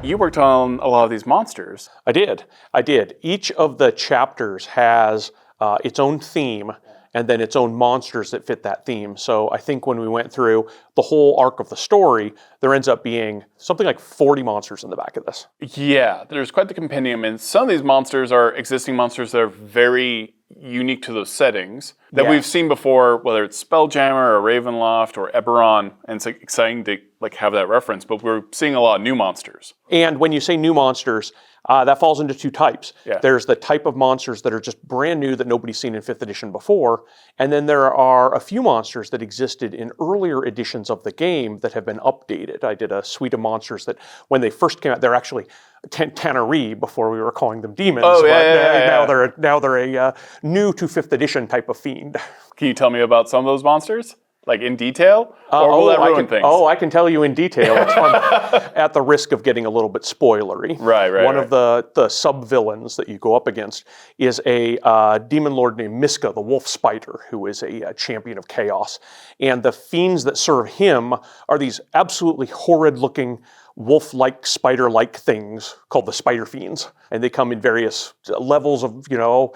You worked on a lot of these monsters. I did. Each of the chapters has its own theme and then its own monsters that fit that theme. So I think when we went through the whole arc of the story, there ends up being something like 40 monsters in the back of this. Yeah, there's quite the compendium, and some of these monsters are existing monsters that are very unique to those settings that we've seen before, whether it's Spelljammer or Ravenloft or Eberron, and it's exciting to have that reference, but we're seeing a lot of new monsters. And when you say new monsters, that falls into two types. Yeah. There's the type of monsters that are just brand new that nobody's seen in 5th edition before, and then there are a few monsters that existed in earlier editions of the game that have been updated. I did a suite of monsters that when they first came out, they're actually Tannery before we were calling them demons. Oh, yeah. Now they're a new to 5th edition type of fiend. Can you tell me about some of those monsters? Like in detail? Or will that ruin things? Oh, I can tell you in detail. It's fun, at the risk of getting a little bit spoilery. Right. One of the sub-villains that you go up against is a demon lord named Miska, the wolf spider, who is a champion of chaos. And the fiends that serve him are these absolutely horrid-looking wolf-like, spider-like things called the spider fiends. And they come in various levels of,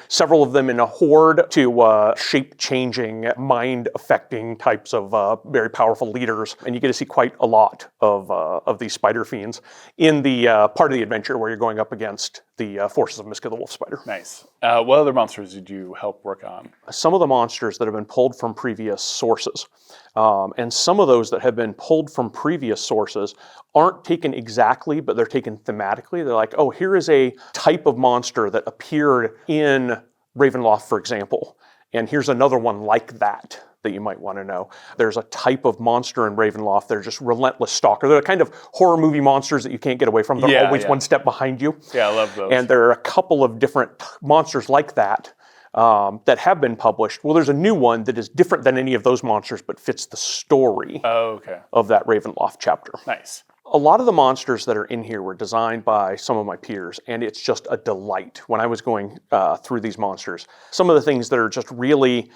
several of them in a horde to shape-changing, mind-affecting types of very powerful leaders. And you get to see quite a lot of these spider fiends in the part of the adventure where you're going up against the forces of Miska the wolf spider. Nice. What other monsters did you help work on? Some of the monsters that have been pulled from previous sources. And some of those that have been pulled from previous sources aren't taken exactly, but they're taken thematically. They're like, oh, here is a type of monster that appeared in Ravenloft, for example. And here's another one like that you might want to know. There's a type of monster in Ravenloft. They're just relentless stalker. They're the kind of horror movie monsters that you can't get away from. They're always one step behind you. Yeah, I love those. And there are a couple of different monsters like that that have been published. Well, there's a new one that is different than any of those monsters, but fits the story of that Ravenloft chapter. Nice. A lot of the monsters that are in here were designed by some of my peers, and it's just a delight when I was going through these monsters. Some of the things that are just really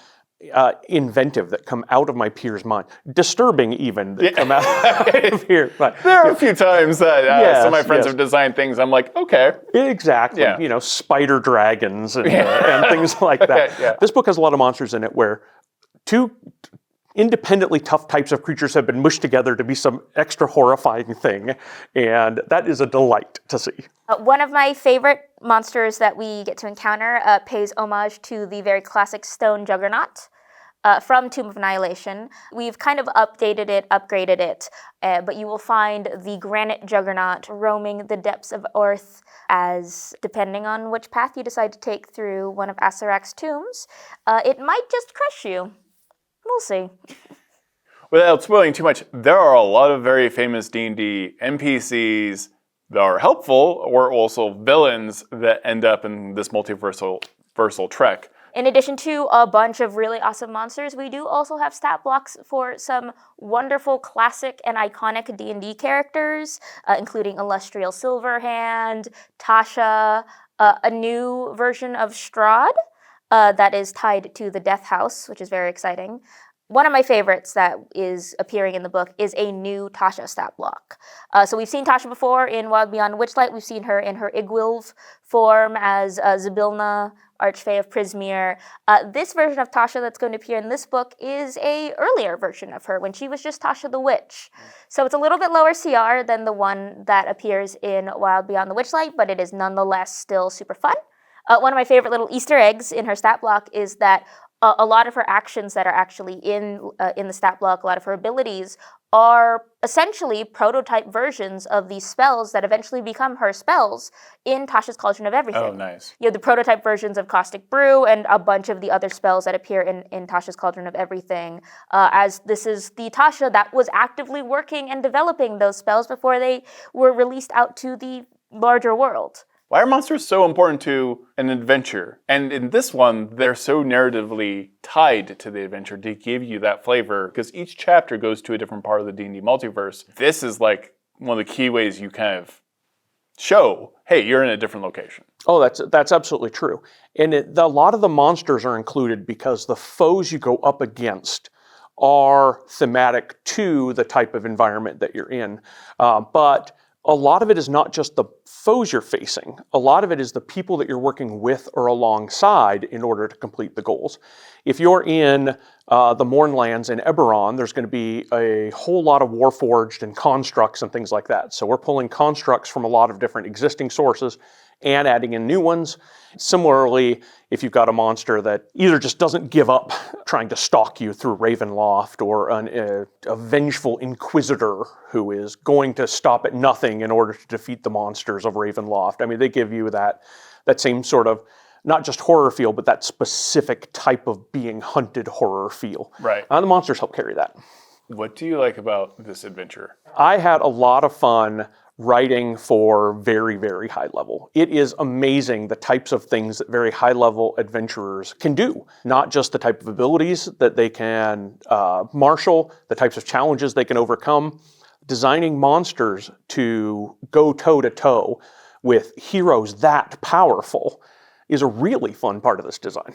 inventive that come out of my peers' mind, disturbing even, that come out of here. But there are a few times that some of my friends have designed things. I'm like, okay. Exactly. Yeah. Spider dragons and things like that. This book has a lot of monsters in it where two independently tough types of creatures have been mushed together to be some extra horrifying thing, and that is a delight to see. One of my favorite monsters that we get to encounter pays homage to the very classic stone juggernaut from Tomb of Annihilation. We've kind of updated it, upgraded it, but you will find the granite juggernaut roaming the depths of Earth as, depending on which path you decide to take through one of Asarak's tombs, it might just crush you. We'll see. Without spoiling too much, there are a lot of very famous D&D NPCs that are helpful, or also villains that end up in this multiversal trek. In addition to a bunch of really awesome monsters, we do also have stat blocks for some wonderful classic and iconic D&D characters, including Illustrial Silverhand, Tasha, a new version of Strahd, that is tied to the Death House, which is very exciting. One of my favorites that is appearing in the book is a new Tasha stat block. So we've seen Tasha before in Wild Beyond Witchlight. We've seen her in her Igwilv form as Zybilna, Archfey of Prismeer. This version of Tasha that's going to appear in this book is a earlier version of her when she was just Tasha the Witch. So it's a little bit lower CR than the one that appears in Wild Beyond the Witchlight, but it is nonetheless still super fun. One of my favorite little Easter eggs in her stat block is that a lot of her actions that are actually in the stat block, a lot of her abilities, are essentially prototype versions of these spells that eventually become her spells in Tasha's Cauldron of Everything. Oh, nice. You have the prototype versions of Caustic Brew and a bunch of the other spells that appear in Tasha's Cauldron of Everything, as this is the Tasha that was actively working and developing those spells before they were released out to the larger world. Why are monsters so important to an adventure? And in this one, they're so narratively tied to the adventure to give you that flavor, because each chapter goes to a different part of the D&D multiverse. This is like one of the key ways you kind of show, hey, you're in a different location. Oh, that's absolutely true. And a lot of the monsters are included because the foes you go up against are thematic to the type of environment that you're in. But a lot of it is not just the foes you're facing. A lot of it is the people that you're working with or alongside in order to complete the goals. If you're in the Mournlands in Eberron, there's going to be a whole lot of Warforged and constructs and things like that. So we're pulling constructs from a lot of different existing sources and adding in new ones. Similarly, if you've got a monster that either just doesn't give up trying to stalk you through Ravenloft, or a vengeful inquisitor who is going to stop at nothing in order to defeat the monsters of Ravenloft. I mean, they give you that same sort of, not just horror feel, but that specific type of being hunted horror feel. Right. And the monsters help carry that. What do you like about this adventure? I had a lot of fun writing for very, very high level. It is amazing the types of things that very high level adventurers can do. Not just the type of abilities that they can marshal, the types of challenges they can overcome. Designing monsters to go toe to toe with heroes that powerful is a really fun part of this design.